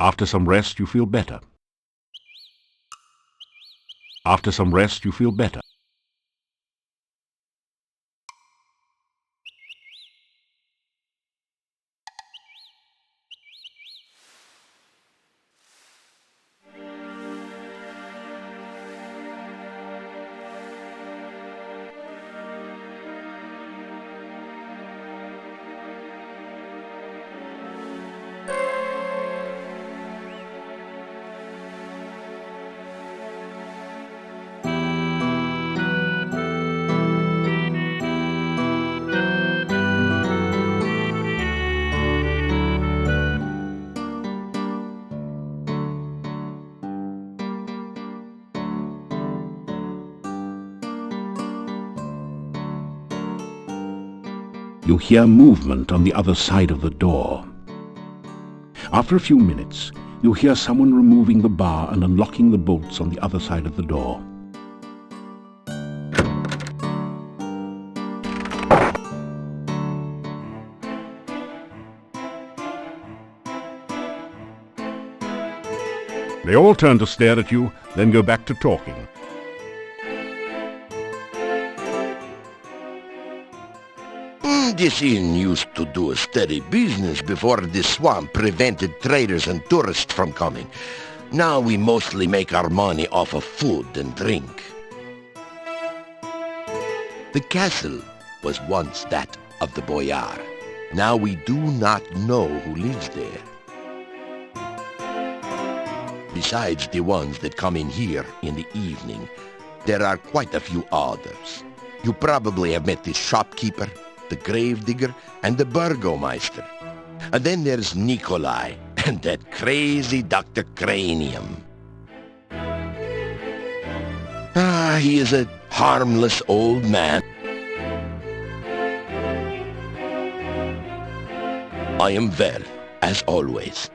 After some rest, you feel better. After some rest, you feel better. You hear movement on the other side of the door. After a few minutes, you hear someone removing the bar and unlocking the bolts on the other side of the door. They all turn to stare at you, then go back to talking. This inn used to do a steady business before this swamp prevented traders and tourists from coming. Now we mostly make our money off of food and drink. The castle was once that of the boyar. Now we do not know who lives there. Besides the ones that come in here in the evening, there are quite a few others. You probably have met the shopkeeper, the gravedigger, and the burgomeister. And then there's Nikolai, and that crazy Dr. Cranium. He is a harmless old man. I am well, as always.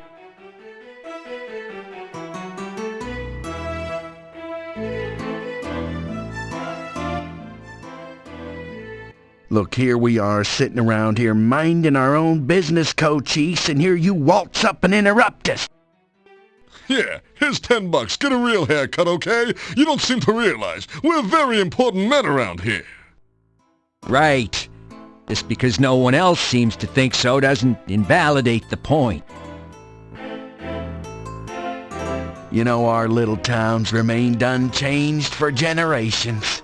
Look, here we are sitting around here minding our own business, Cochise, and here you waltz up and interrupt us. Yeah, here's $10. Get a real haircut, okay? You don't seem to realize we're very important men around here. Right. Just because no one else seems to think so doesn't invalidate the point. You know, our little town's remained unchanged for generations.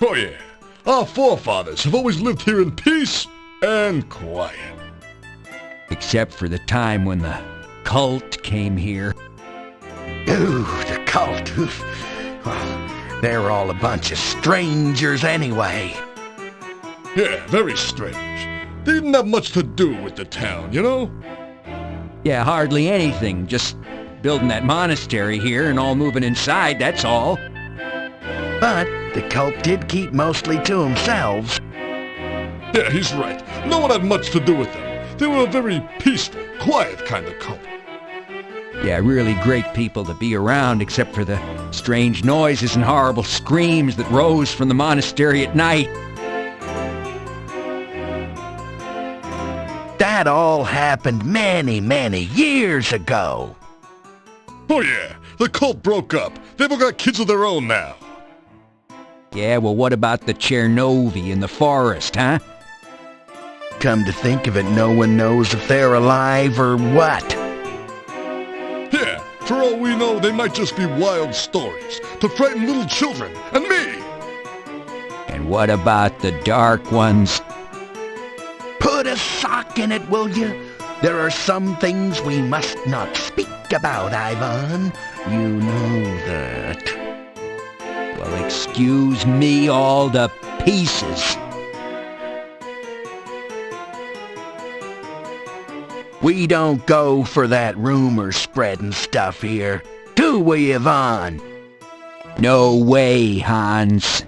Oh yeah, our forefathers have always lived here in peace and quiet. Except for the time when the cult came here. Ooh, the cult. Well, they're all a bunch of strangers anyway. Yeah, very strange. They didn't have much to do with the town, you know? Yeah, hardly anything. Just building that monastery here and all moving inside, that's all. But the cult did keep mostly to themselves. Yeah, he's right. No one had much to do with them. They were a very peaceful, quiet kind of cult. Yeah, really great people to be around, except for the strange noises and horrible screams that rose from the monastery at night. That all happened many, many years ago. Oh yeah, the cult broke up. They've all got kids of their own now. Yeah, well, what about the Chernovi in the forest, huh? Come to think of it, no one knows if they're alive or what. Yeah, for all we know, they might just be wild stories to frighten little children and me. And what about the dark ones? Put a sock in it, will you? There are some things we must not speak about, Ivan. You know that. Well, excuse me all to pieces. We don't go for that rumor-spreading stuff here, do we, Ivan? No way, Hans.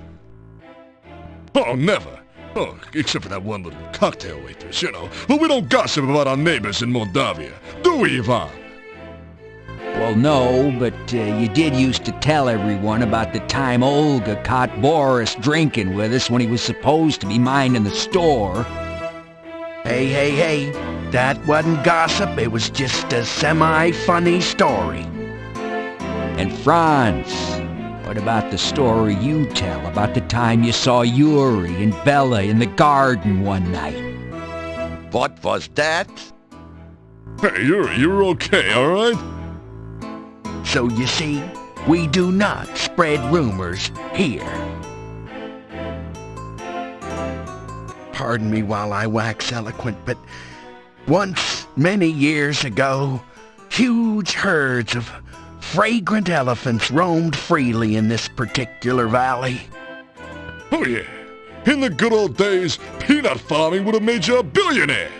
Oh, never. Oh, except for that one little cocktail waitress, you know. But we don't gossip about our neighbors in Moldavia, do we, Ivan? Well, no, but you did used to tell everyone about the time Olga caught Boris drinking with us when he was supposed to be minding the store. Hey, That wasn't gossip, it was just a semi-funny story. And Franz, what about the story you tell about the time you saw Yuri and Bella in the garden one night? What was that? Hey, you're okay, all right? So you see, we do not spread rumors here. Pardon me while I wax eloquent, but once, many years ago, huge herds of fragrant elephants roamed freely in this particular valley. Oh yeah. In the good old days, peanut farming would have made you a billionaire.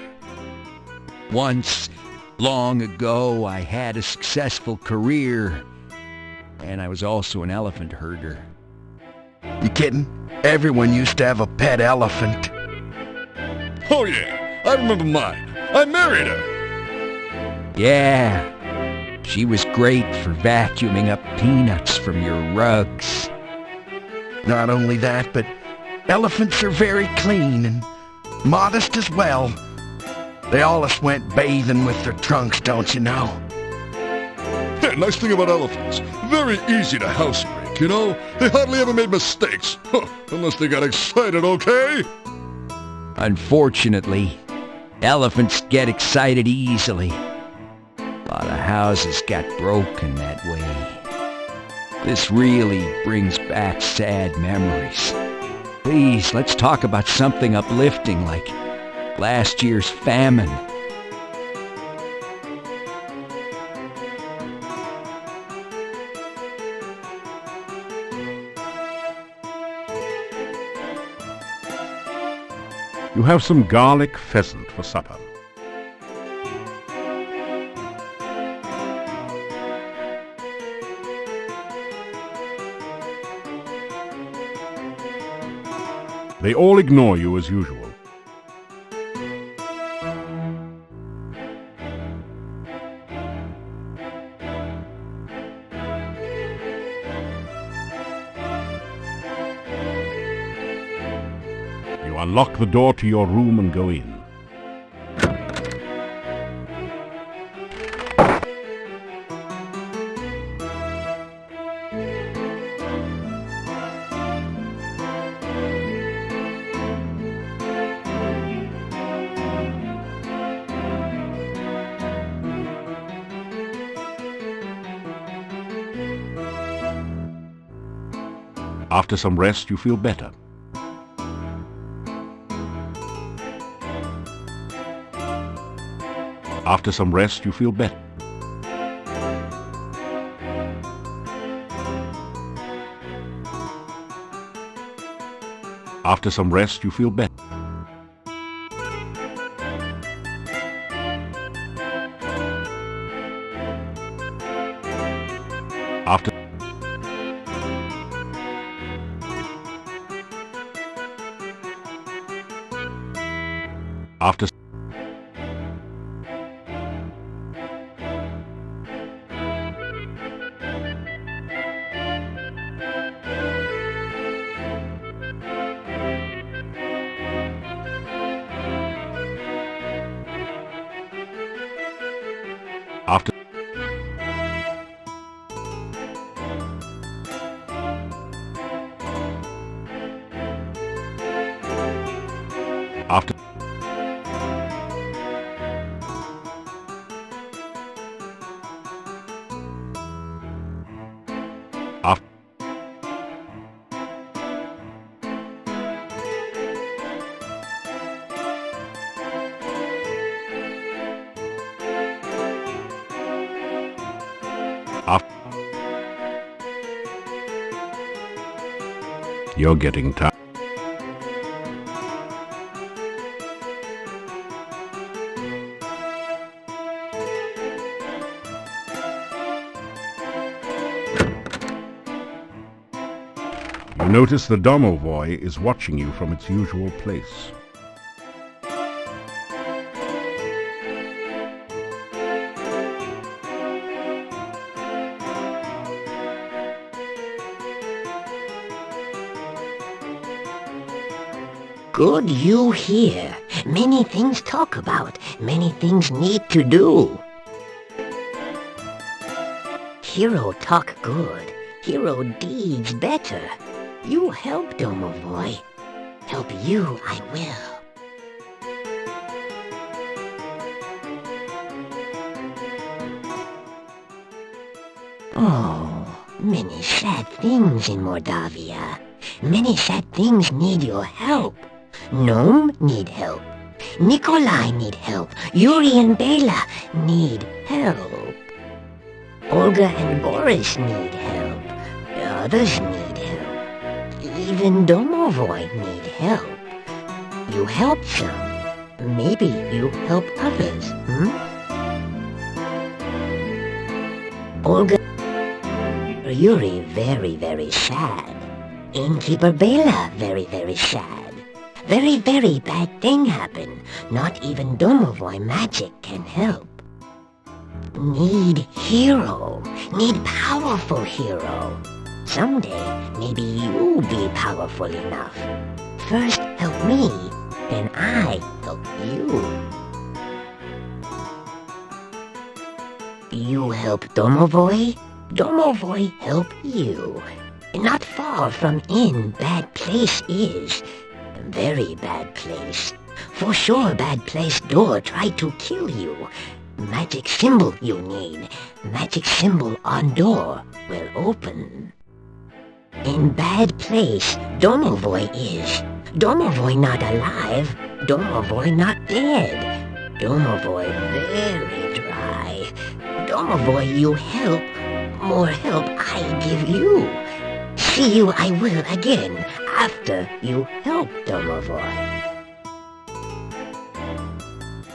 Once, long ago, I had a successful career, and I was also an elephant herder. You kidding? Everyone used to have a pet elephant. Oh yeah, I remember mine. I married her. Yeah, she was great for vacuuming up peanuts from your rugs. Not only that, but elephants are very clean and modest as well. They allus went bathing with their trunks, don't you know? Yeah, nice thing about elephants. Very easy to housebreak, you know? They hardly ever made mistakes. Huh, unless they got excited, okay? Unfortunately, elephants get excited easily. A lot of houses got broken that way. This really brings back sad memories. Please, let's talk about something uplifting like last year's famine. You have some garlic pheasant for supper. They all ignore you as usual. You unlock the door to your room and go in. After some rest, you feel better. After some rest, you feel better. After some rest, you feel better. After After After After After You're getting tired. You notice the Domovoi is watching you from its usual place. Good you here. Many things talk about, many things need to do. Hero talk good, hero deeds better. You help, Domovoi. Help you I will. Oh, many sad things in Mordavia. Many sad things need your help. Gnome need help. Nikolai need help. Yuri and Bela need help. Olga and Boris need help. Others need help. Even Domovoi need help. You help some. Maybe you help others, Olga... Yuri very, very sad. Innkeeper Bela very, very sad. Very, very bad thing happened. Not even Domovoi magic can help. Need hero. Need powerful hero. Someday, maybe you be powerful enough. First help me, then I help you. You help Domovoi, Domovoi help you. Not far from in bad place is. Very bad place. For sure bad place door try to kill you. Magic symbol you need. Magic symbol on door will open. In bad place Domovoi is. Domovoi not alive. Domovoi not dead. Domovoi very dry. Domovoi you help. More help I give you. See you I will again after you help Domovoi.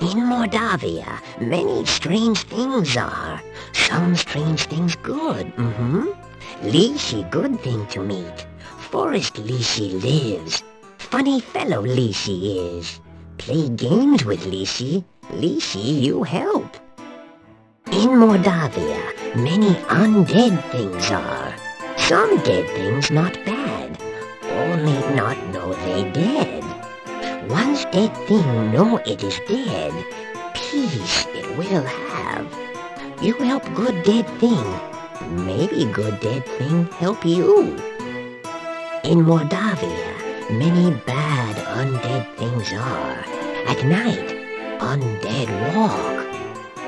In Mordavia, many strange things are. Some strange things good, Lishi good thing to meet. Forest Lishi lives. Funny fellow Lishi is. Play games with Lishi. Lishi you help. In Mordavia, many undead things are. Some dead things not bad. Only not know they dead. Once dead thing know it is dead, peace it will have. You help good dead thing, maybe good dead thing help you. In Mordavia, many bad undead things are. At night, undead walk.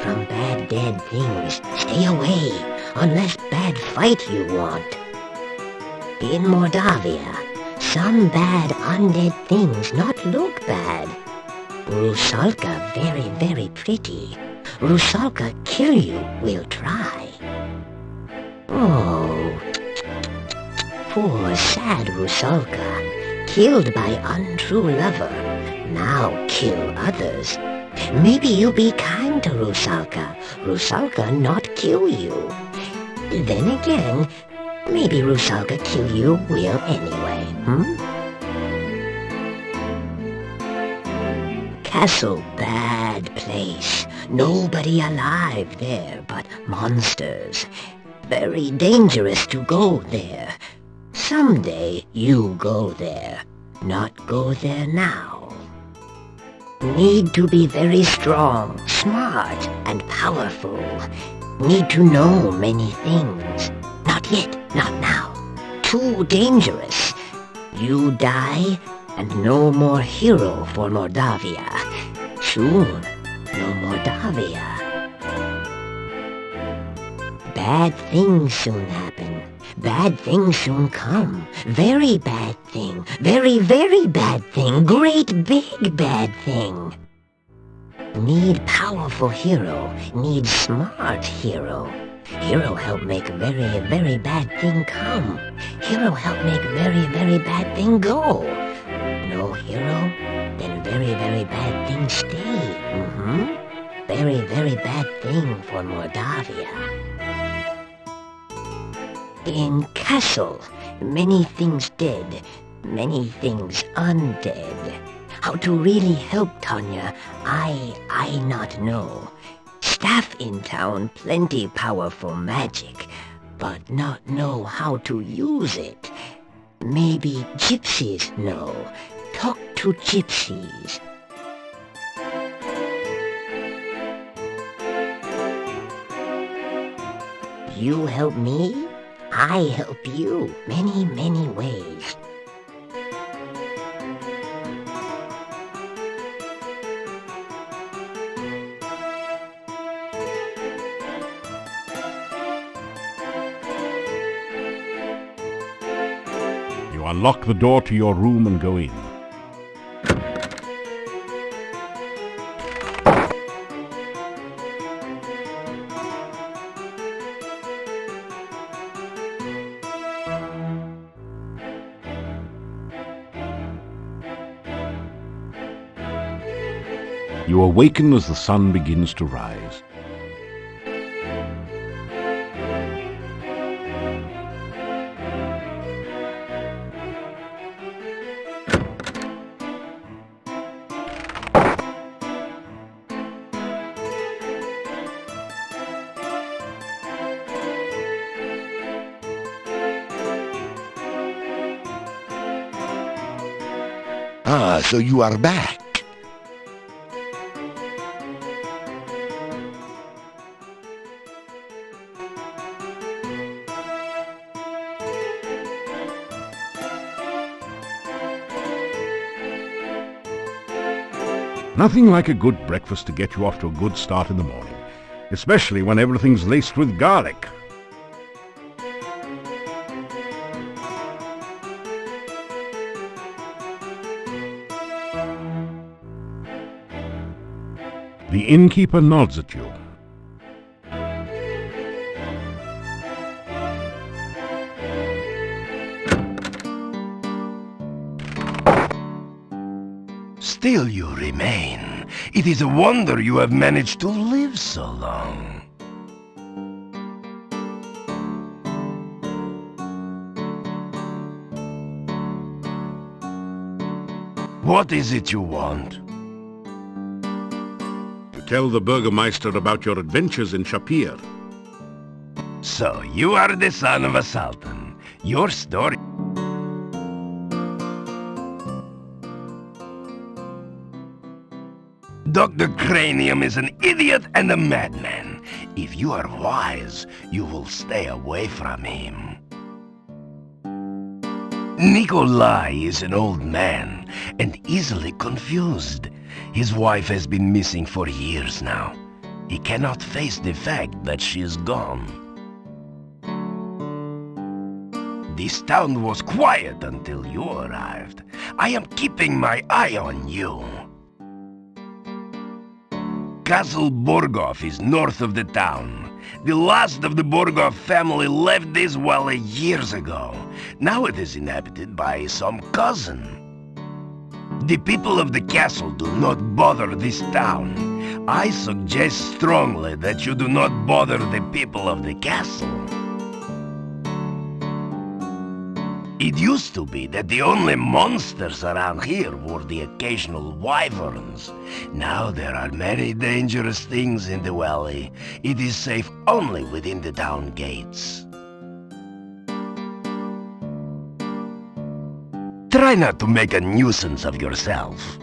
From bad dead things, stay away, unless bad fight you want. In Mordavia, some bad undead things not look bad. Rusalka very, very pretty. Rusalka kill you will try. Oh, poor sad Rusalka, killed by untrue lover, now kill others. Maybe you be kind to Rusalka, Rusalka not kill you. Then again, maybe Rusalka kill you will anyway, Castle bad place. Nobody alive there but monsters. Very dangerous to go there. Someday you go there. Not go there now. Need to be very strong, smart, and powerful. Need to know many things. Not yet, not now. Too dangerous. You die, and no more hero for Mordavia. Soon, no Mordavia. Bad things soon happen. Bad things soon come. Very bad thing. Very, very bad thing. Great big bad thing. Need powerful hero. Need smart hero. Hero help make very, very bad thing come. Hero help make very, very bad thing go. No hero, then very, very bad thing stay. Very, very bad thing for Mordavia. In castle, many things dead, many things undead. How to really help Tanya, I not know. Staff in town, plenty powerful magic, but not know how to use it. Maybe gypsies know. Talk to gypsies. You help me, I help you many, many ways. You unlock the door to your room and go in. You awaken as the sun begins to rise. Ah, so you are back. Nothing like a good breakfast to get you off to a good start in the morning, especially when everything's laced with garlic. The innkeeper nods at you. Still you remain. It is a wonder you have managed to live so long. What is it you want? To tell the Burgermeister about your adventures in Shapir. So, you are the son of a sultan. Your story... Dr. Cranium is an idiot and a madman. If you are wise, you will stay away from him. Nikolai is an old man and easily confused. His wife has been missing for years now. He cannot face the fact that she is gone. This town was quiet until you arrived. I am keeping my eye on you. Castle Borgov is north of the town. The last of the Borgov family left this valley years ago. Now it is inhabited by some cousin. The people of the castle do not bother this town. I suggest strongly that you do not bother the people of the castle. It used to be that the only monsters around here were the occasional wyverns. Now there are many dangerous things in the valley. It is safe only within the town gates. Try not to make a nuisance of yourself.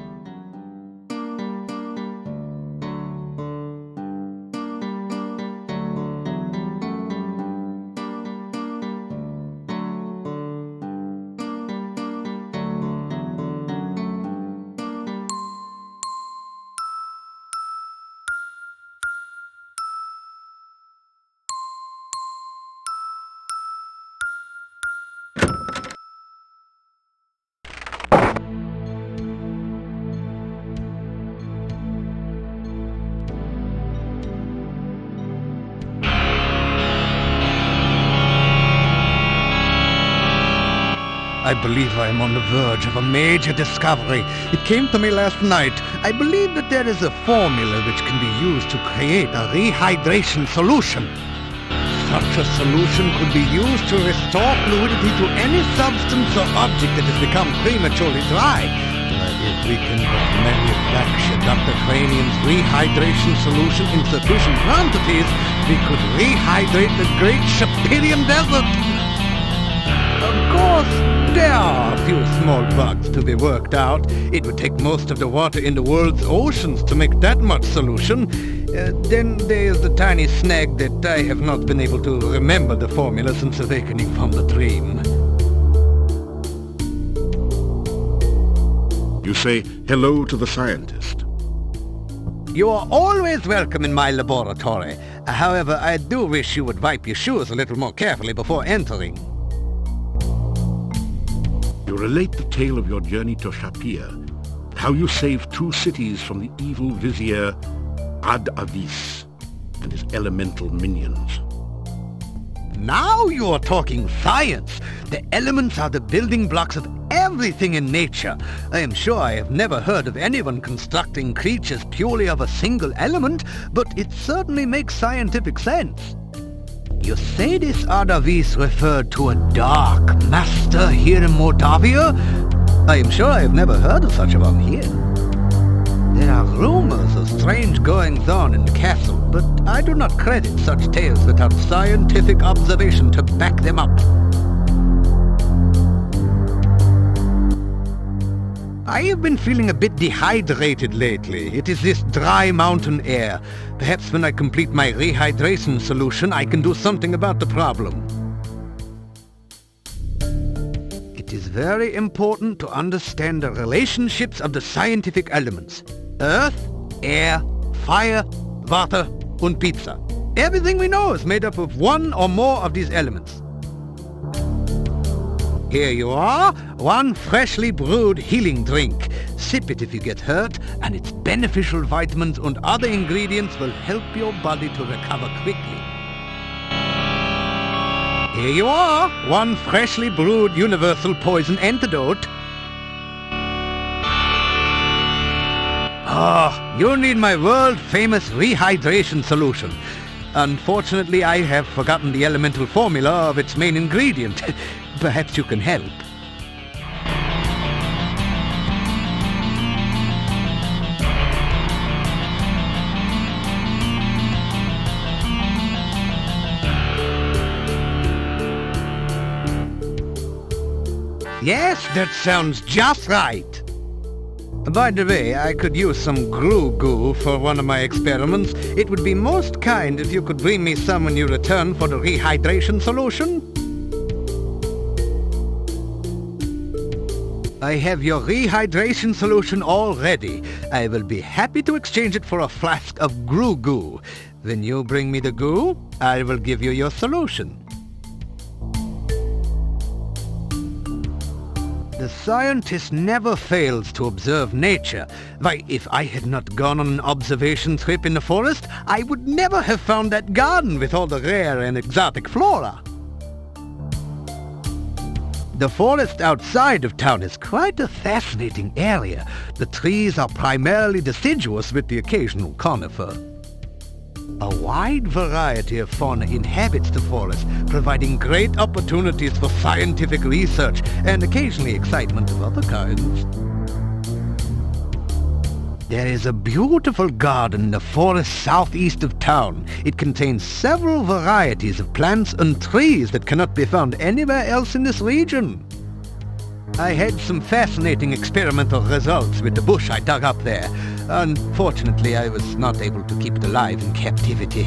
I believe I am on the verge of a major discovery. It came to me last night. I believe that there is a formula which can be used to create a rehydration solution. Such a solution could be used to restore fluidity to any substance or object that has become prematurely dry. If we can manufacture Dr. Cranium's rehydration solution in sufficient quantities, we could rehydrate the great Shapirian desert. Of course, There are a few small bugs to be worked out. It would take most of the water in the world's oceans to make that much solution. Then there's the tiny snag that I have not been able to remember the formula since awakening from the dream. You say hello to the scientist. You are always welcome in my laboratory. However, I do wish you would wipe your shoes a little more carefully before entering. You relate the tale of your journey to Shapir, how you saved 2 cities from the evil vizier Ad-Avis and his elemental minions. Now you are talking science. The elements are the building blocks of everything in nature. I am sure I have never heard of anyone constructing creatures purely of a single element, but it certainly makes scientific sense. You say this Ad-Avis referred to a dark master here in Moldavia? I am sure I have never heard of such a one here. There are rumors of strange goings-on in the castle, but I do not credit such tales without scientific observation to back them up. I have been feeling a bit dehydrated lately. It is this dry mountain air. Perhaps when I complete my rehydration solution, I can do something about the problem. It is very important to understand the relationships of the scientific elements. Earth, air, fire, water, and pizza. Everything we know is made up of one or more of these elements. Here you are, one freshly brewed healing drink. Sip it if you get hurt, and its beneficial vitamins and other ingredients will help your body to recover quickly. Here you are, one freshly brewed universal poison antidote. You need my world-famous rehydration solution. Unfortunately, I have forgotten the elemental formula of its main ingredient. Perhaps you can help. Yes, that sounds just right. By the way, I could use some glue goo for one of my experiments. It would be most kind if you could bring me some when you return for the rehydration solution. I have your rehydration solution all ready. I will be happy to exchange it for a flask of glue goo. When you bring me the goo, I will give you your solution. The scientist never fails to observe nature. Why, if I had not gone on an observation trip in the forest, I would never have found that garden with all the rare and exotic flora. The forest outside of town is quite a fascinating area. The trees are primarily deciduous with the occasional conifer. A wide variety of fauna inhabits the forest, providing great opportunities for scientific research and occasionally excitement of other kinds. There is a beautiful garden in the forest southeast of town. It contains several varieties of plants and trees that cannot be found anywhere else in this region. I had some fascinating experimental results with the bush I dug up there. Unfortunately, I was not able to keep it alive in captivity.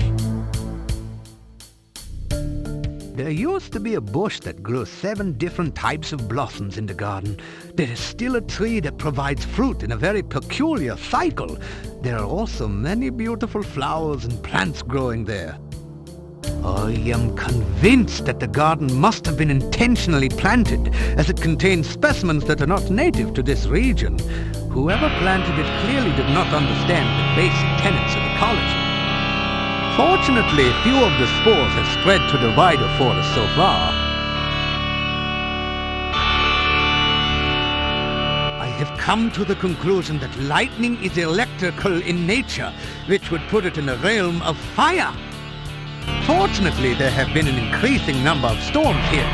There used to be a bush that grew 7 different types of blossoms in the garden. There is still a tree that provides fruit in a very peculiar cycle. There are also many beautiful flowers and plants growing there. I am convinced that the garden must have been intentionally planted, as it contains specimens that are not native to this region. Whoever planted it clearly did not understand the basic tenets of ecology. Fortunately, few of the spores have spread to the wider forest so far. I have come to the conclusion that lightning is electrical in nature, which would put it in the realm of fire. Fortunately, there have been an increasing number of storms here.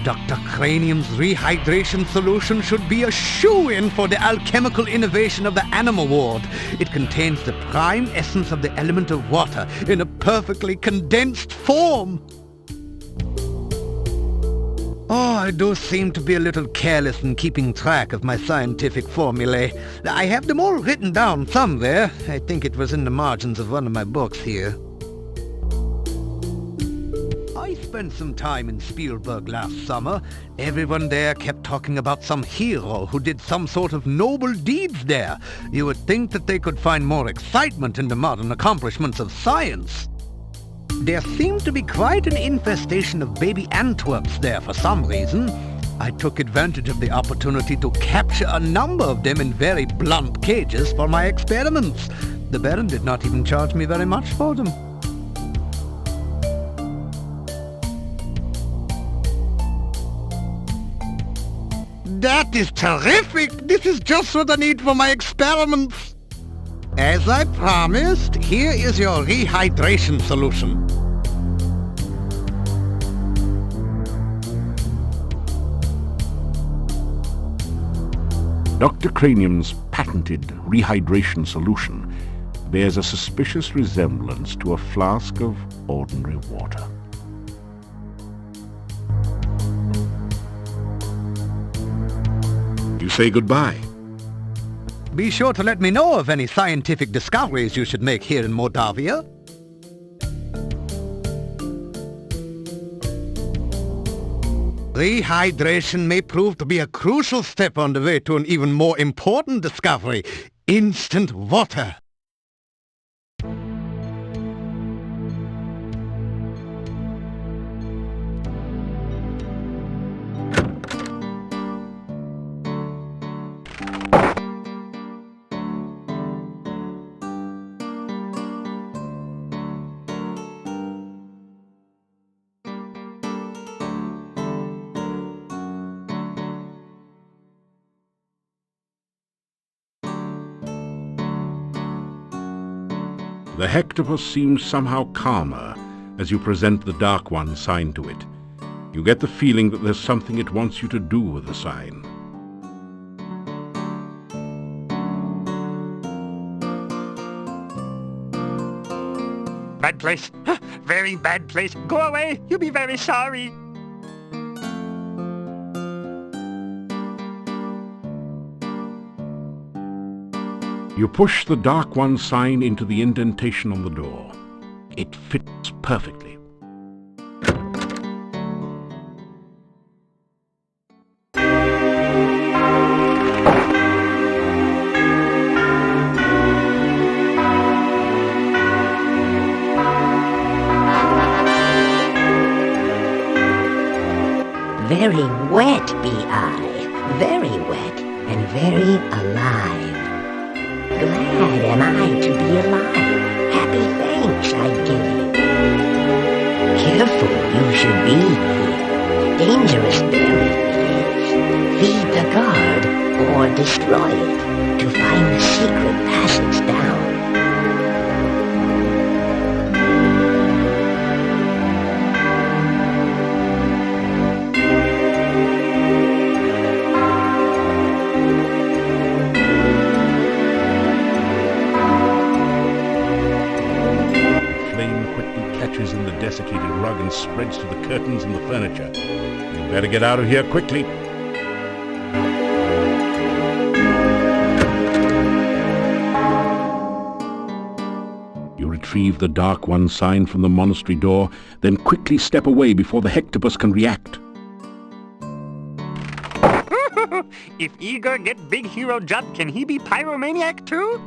Dr. Cranium's rehydration solution should be a shoo-in for the alchemical innovation of the Animal Ward. It contains the prime essence of the element of water in a perfectly condensed form. Oh, I do seem to be a little careless in keeping track of my scientific formulae. I have them all written down somewhere. I think it was in the margins of one of my books here. I spent some time in Spielberg last summer. Everyone there kept talking about some hero who did some sort of noble deeds there. You would think that they could find more excitement in the modern accomplishments of science. There seemed to be quite an infestation of baby Antwerps there for some reason. I took advantage of the opportunity to capture a number of them in very blunt cages for my experiments. The Baron did not even charge me very much for them. That is terrific! This is just what I need for my experiments! As I promised, here is your rehydration solution. Dr. Cranium's patented rehydration solution bears a suspicious resemblance to a flask of ordinary water. You say goodbye. Be sure to let me know of any scientific discoveries you should make here in Moldavia. Rehydration may prove to be a crucial step on the way to an even more important discovery: instant water. The hectopus seems somehow calmer as you present the Dark One sign to it. You get the feeling that there's something it wants you to do with the sign. Bad place. Very bad place. Go away. You'll be very sorry. You push the Dark One sign into the indentation on the door. It fits perfectly. Very wet be I, very wet and very alive. Glad am I to be alive, happy thanks I give you. Careful you should be here, dangerous very it is. Feed the guard or destroy it to find the secret passage down. In the desiccated rug and spreads to the curtains and the furniture. You better get out of here quickly. You retrieve the Dark One sign from the monastery door, then quickly step away before the hectopus can react. If Igor get big hero job, can he be pyromaniac too?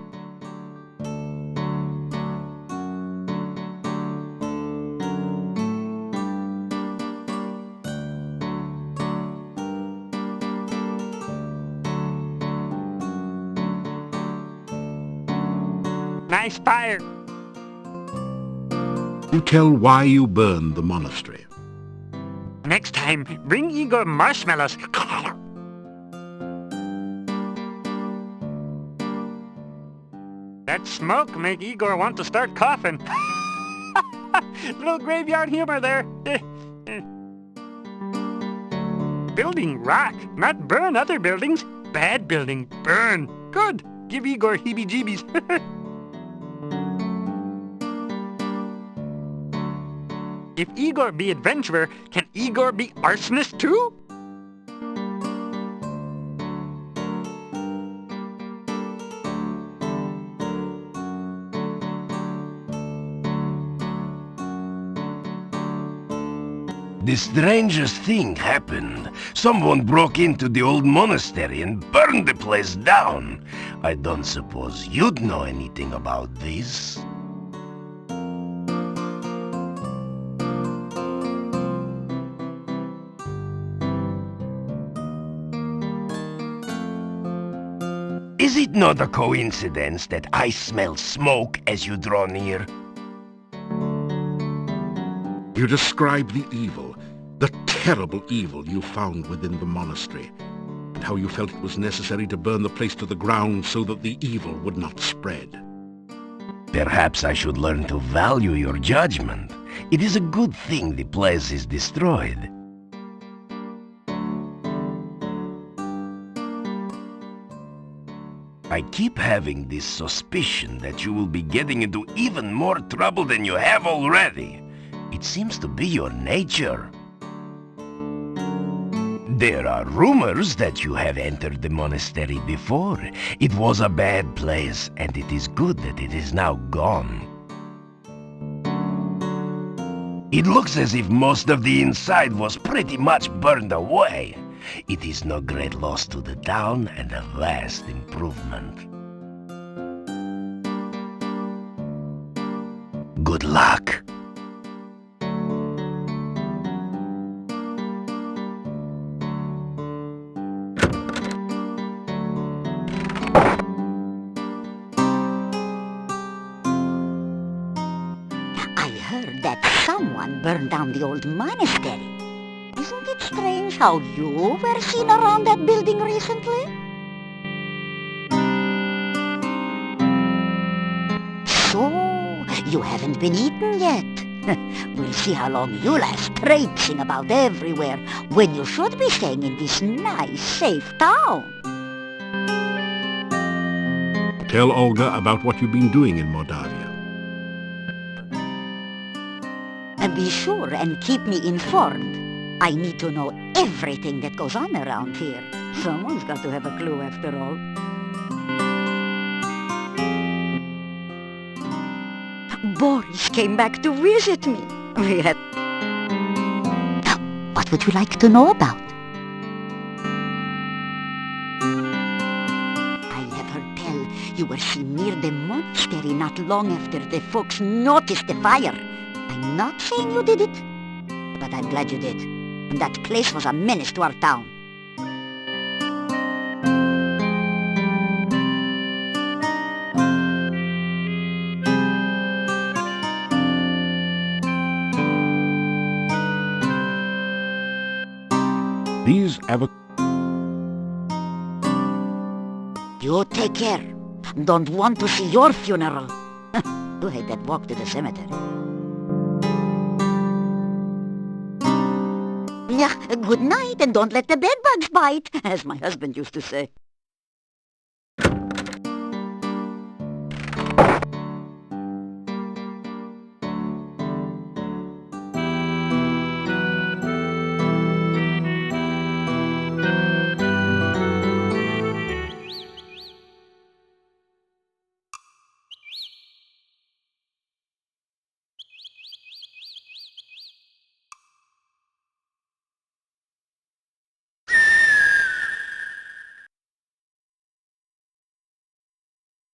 Nice fire. You tell why you burned the monastery. Next time, bring Igor marshmallows. That smoke make Igor want to start coughing. Little graveyard humor there. Building rock, not burn other buildings. Bad building, burn. Good. Give Igor heebie-jeebies. If Igor be adventurer, can Igor be arsonist too? The strangest thing happened. Someone broke into the old monastery and burned the place down. I don't suppose you'd know anything about this. Is it not a coincidence that I smell smoke as you draw near? You describe the evil, the terrible evil you found within the monastery, and how you felt it was necessary to burn the place to the ground so that the evil would not spread. Perhaps I should learn to value your judgment. It is a good thing the place is destroyed. I keep having this suspicion that you will be getting into even more trouble than you have already. It seems to be your nature. There are rumors that you have entered the monastery before. It was a bad place, and it is good that it is now gone. It looks as if most of the inside was pretty much burned away. It is no great loss to the town and a vast improvement. Good luck. I heard that someone burned down the old monastery. Isn't it strange how you were seen around that building recently? So, you haven't been eaten yet. We'll see how long you last traipsing about everywhere when you should be staying in this nice, safe town. Tell Olga about what you've been doing in Moldavia. And be sure and keep me informed. I need to know everything that goes on around here. Someone's got to have a clue after all. Boris came back to visit me. We had... What would you like to know about? I have heard tell you were seen near the monastery not long after the folks noticed the fire. I'm not saying you did it, but I'm glad you did. And that place was a menace to our town. These You take care. Don't want to see your funeral. You hate that walk to the cemetery. Yeah, good night, and don't let the bedbugs bite, as my husband used to say.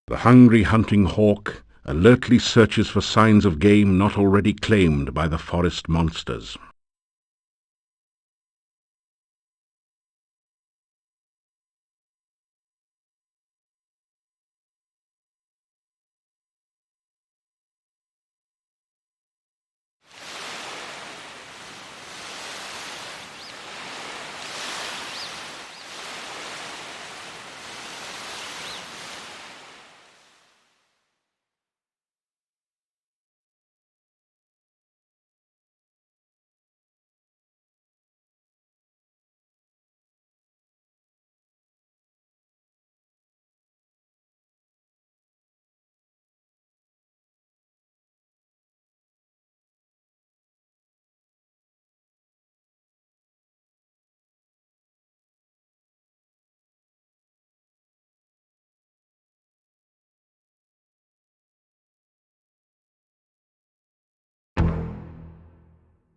The hungry hunting hawk alertly searches for signs of game not already claimed by the forest monsters.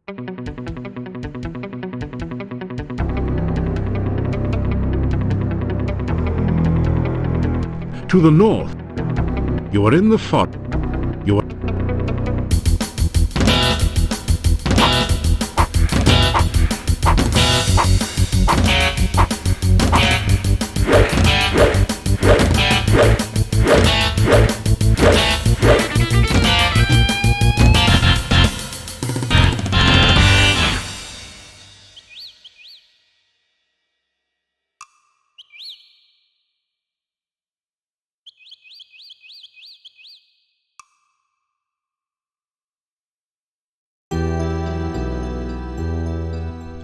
To the north, you are in the forest. You are...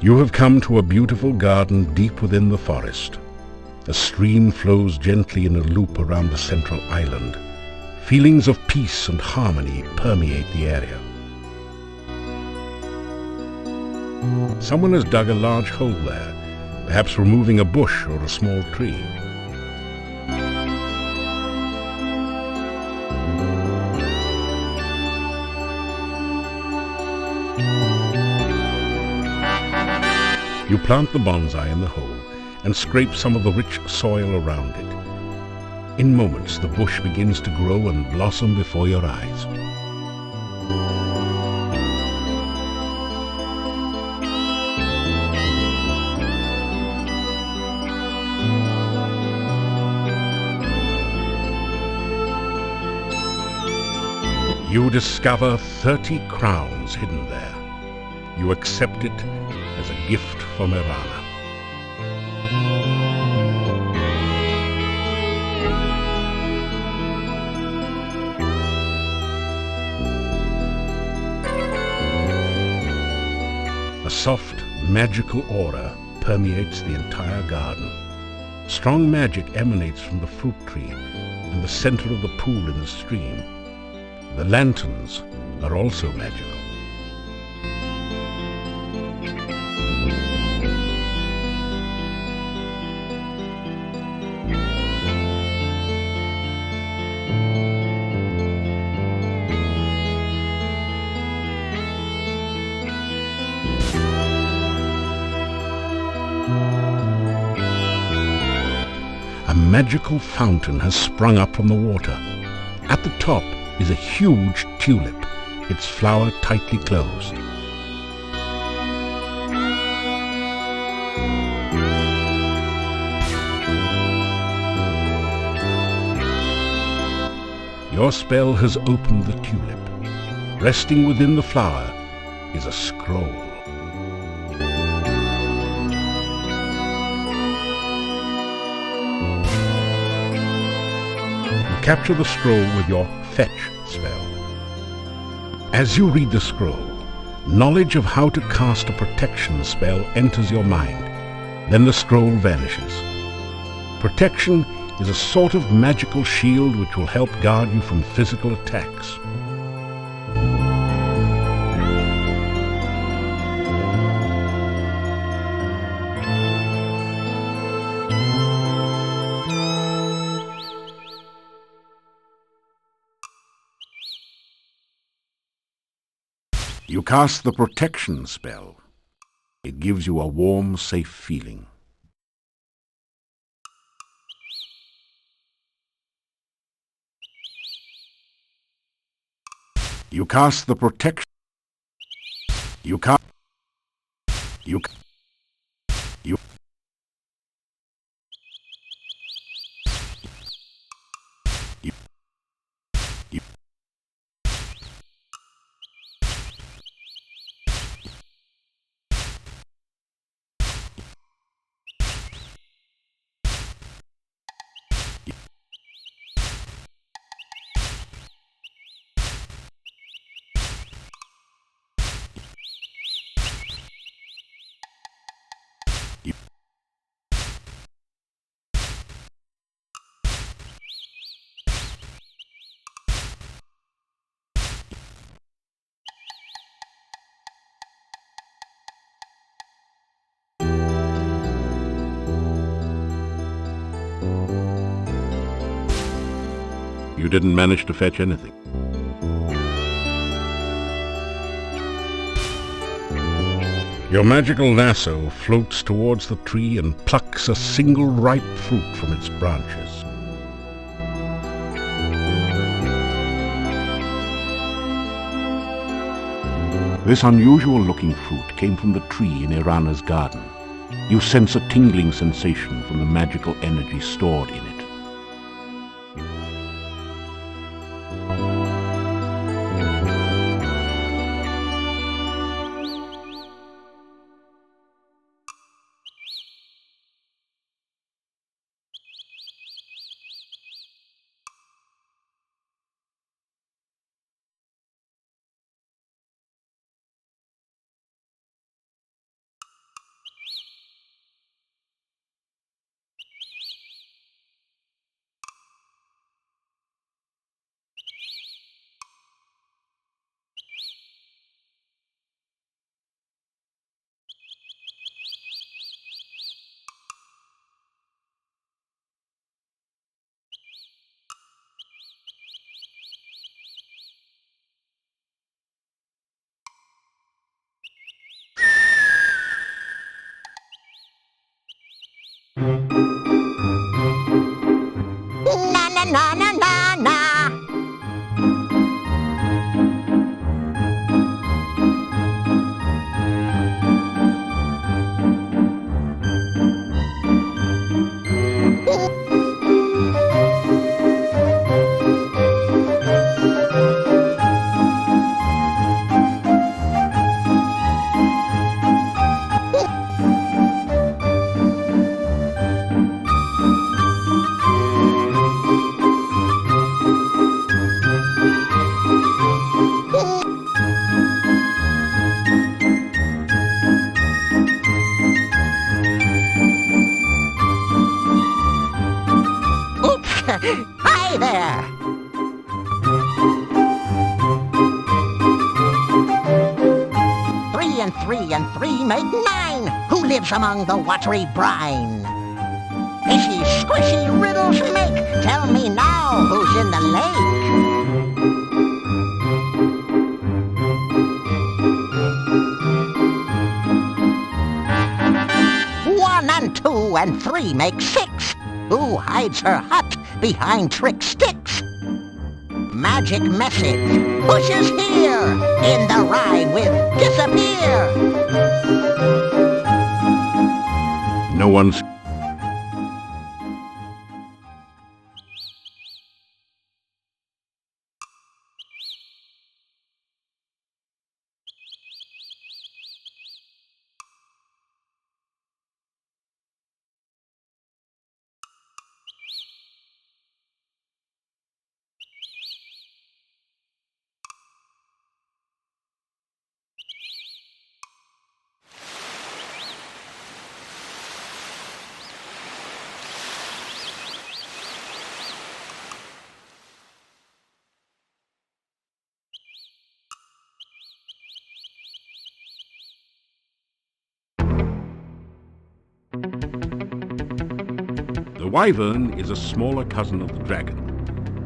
You have come to a beautiful garden deep within the forest. A stream flows gently in a loop around the central island. Feelings of peace and harmony permeate the area. Someone has dug a large hole there, perhaps removing a bush or a small tree. You plant the bonsai in the hole and scrape some of the rich soil around it. In moments, the bush begins to grow and blossom before your eyes. You discover 30 crowns hidden there. You accept it as a gift from Irana. A soft, magical aura permeates the entire garden. Strong magic emanates from the fruit tree and the center of the pool in the stream. The lanterns are also magical. A magical fountain has sprung up from the water. At the top is a huge tulip, its flower tightly closed. Your spell has opened the tulip. Resting within the flower is a scroll. Capture the scroll with your Fetch spell. As you read the scroll, knowledge of how to cast a protection spell enters your mind. Then the scroll vanishes. Protection is a sort of magical shield which will help guard you from physical attacks. You cast the protection spell. It gives you a warm, safe feeling. You cast the protection. You cast. You. You. You. You. You didn't manage to fetch anything. Your magical lasso floats towards the tree and plucks a single ripe fruit from its branches. This unusual-looking fruit came from the tree in Irana's garden. You sense a tingling sensation from the magical energy stored in it. Na na na na na na. Hi there! Three and three make nine. Who lives among the watery brine? Fishy, squishy riddles make. Tell me now who's in the lake. 1 and 2 and 3 make 6. Who hides her hut behind trick sticks? Magic message, bushes here, in the rhyme with disappear. No one's... The wyvern is a smaller cousin of the dragon.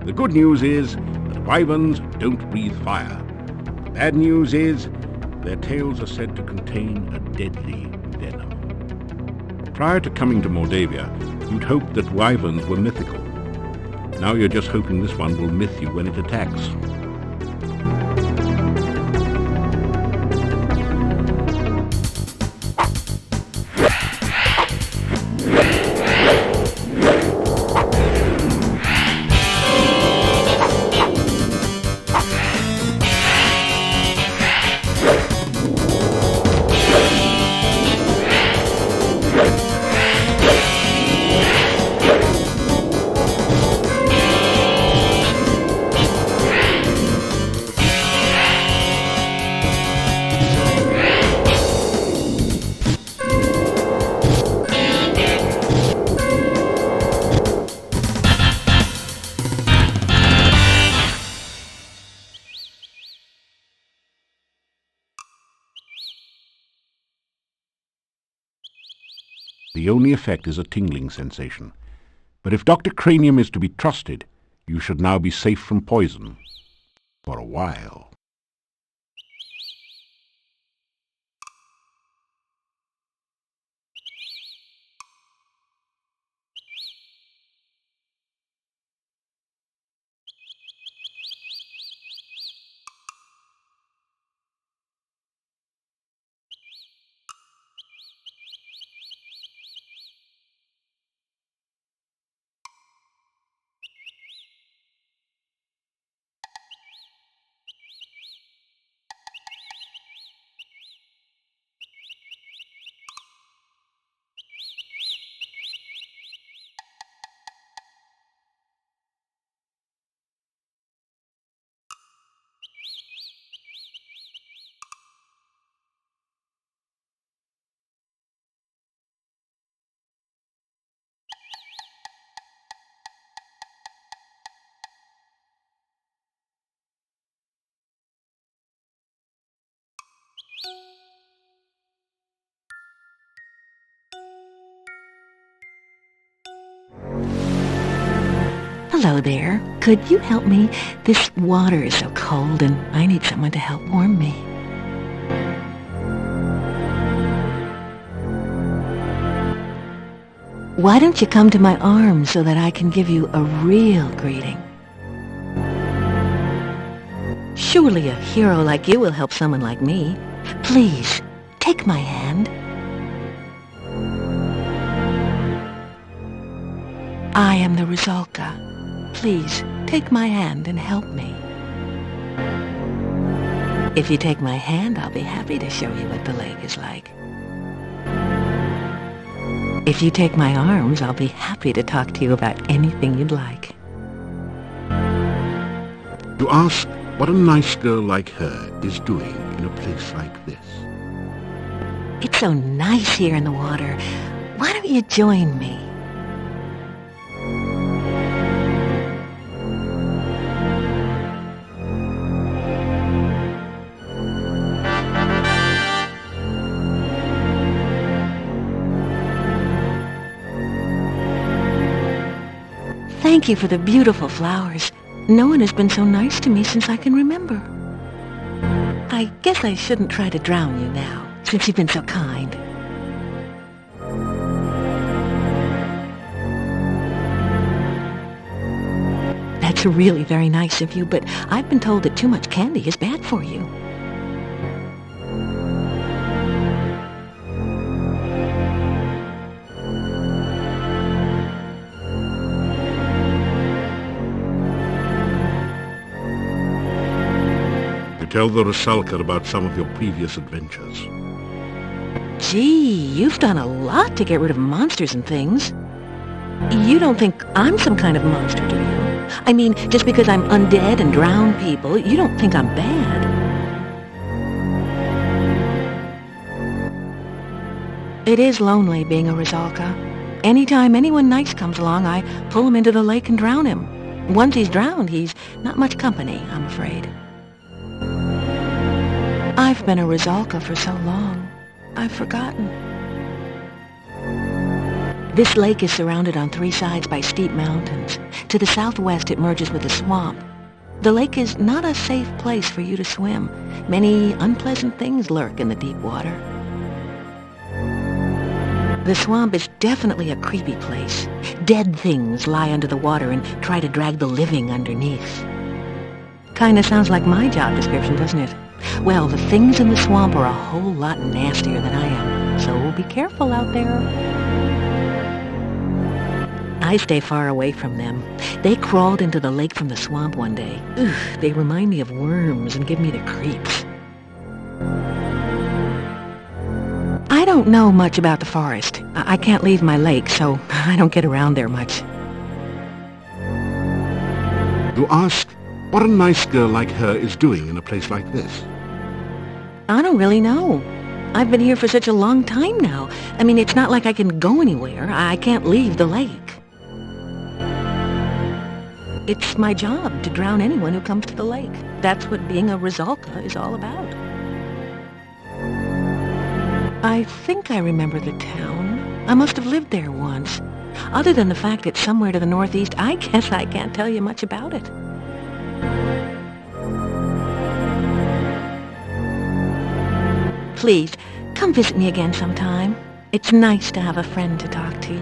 The good news is that wyverns don't breathe fire. The bad news is their tails are said to contain a deadly venom. Prior to coming to Moldavia, you'd hoped that wyverns were mythical. Now you're just hoping this one will myth you when it attacks. The only effect is a tingling sensation. But if Dr. Cranium is to be trusted, you should now be safe from poison. For a while. Hello there. Could you help me? This water is so cold and I need someone to help warm me. Why don't you come to my arms so that I can give you a real greeting? Surely a hero like you will help someone like me. Please, take my hand. I am the Rusalka. Please, take my hand and help me. If you take my hand, I'll be happy to show you what the lake is like. If you take my arms, I'll be happy to talk to you about anything you'd like. You ask what a nice girl like her is doing in a place like this. It's so nice here in the water. Why don't you join me? Thank you for the beautiful flowers. No one has been so nice to me since I can remember. I guess I shouldn't try to drown you now, since you've been so kind. That's really very nice of you, but I've been told that too much candy is bad for you. Tell the Rusalka about some of your previous adventures. Gee, you've done a lot to get rid of monsters and things. You don't think I'm some kind of monster, do you? I mean, just because I'm undead and drown people, you don't think I'm bad. It is lonely being a Rusalka. Anytime anyone nice comes along, I pull him into the lake and drown him. Once he's drowned, he's not much company, I'm afraid. I've been a Rusalka for so long, I've forgotten. This lake is surrounded on three sides by steep mountains. To the southwest it merges with a swamp. The lake is not a safe place for you to swim. Many unpleasant things lurk in the deep water. The swamp is definitely a creepy place. Dead things lie under the water and try to drag the living underneath. Kinda sounds like my job description, doesn't it? Well, the things in the swamp are a whole lot nastier than I am, so be careful out there. I stay far away from them. They crawled into the lake from the swamp one day. Ugh, they remind me of worms and give me the creeps. I don't know much about the forest. I can't leave my lake, so I don't get around there much. You ask what a nice girl like her is doing in a place like this. I don't really know. I've been here for such a long time now. I mean, it's not like I can go anywhere. I can't leave the lake. It's my job to drown anyone who comes to the lake. That's what being a Rusalka is all about. I think I remember the town. I must have lived there once. Other than the fact it's somewhere to the northeast, I guess I can't tell you much about it. Please, come visit me again sometime. It's nice to have a friend to talk to.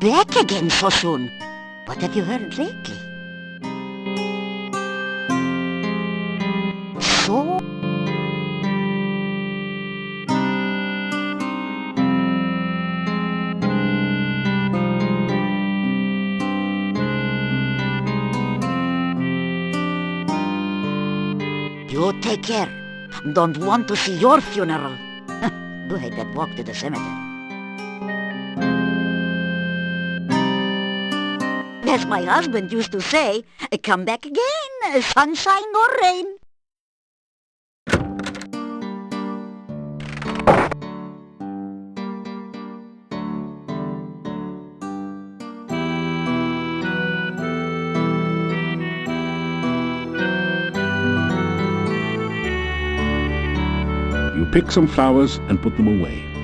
back again so soon. What have you heard lately? So? You take care. Don't want to see your funeral. Do hate that walk to the cemetery. As my husband used to say, come back again, sunshine or rain. You pick some flowers and put them away.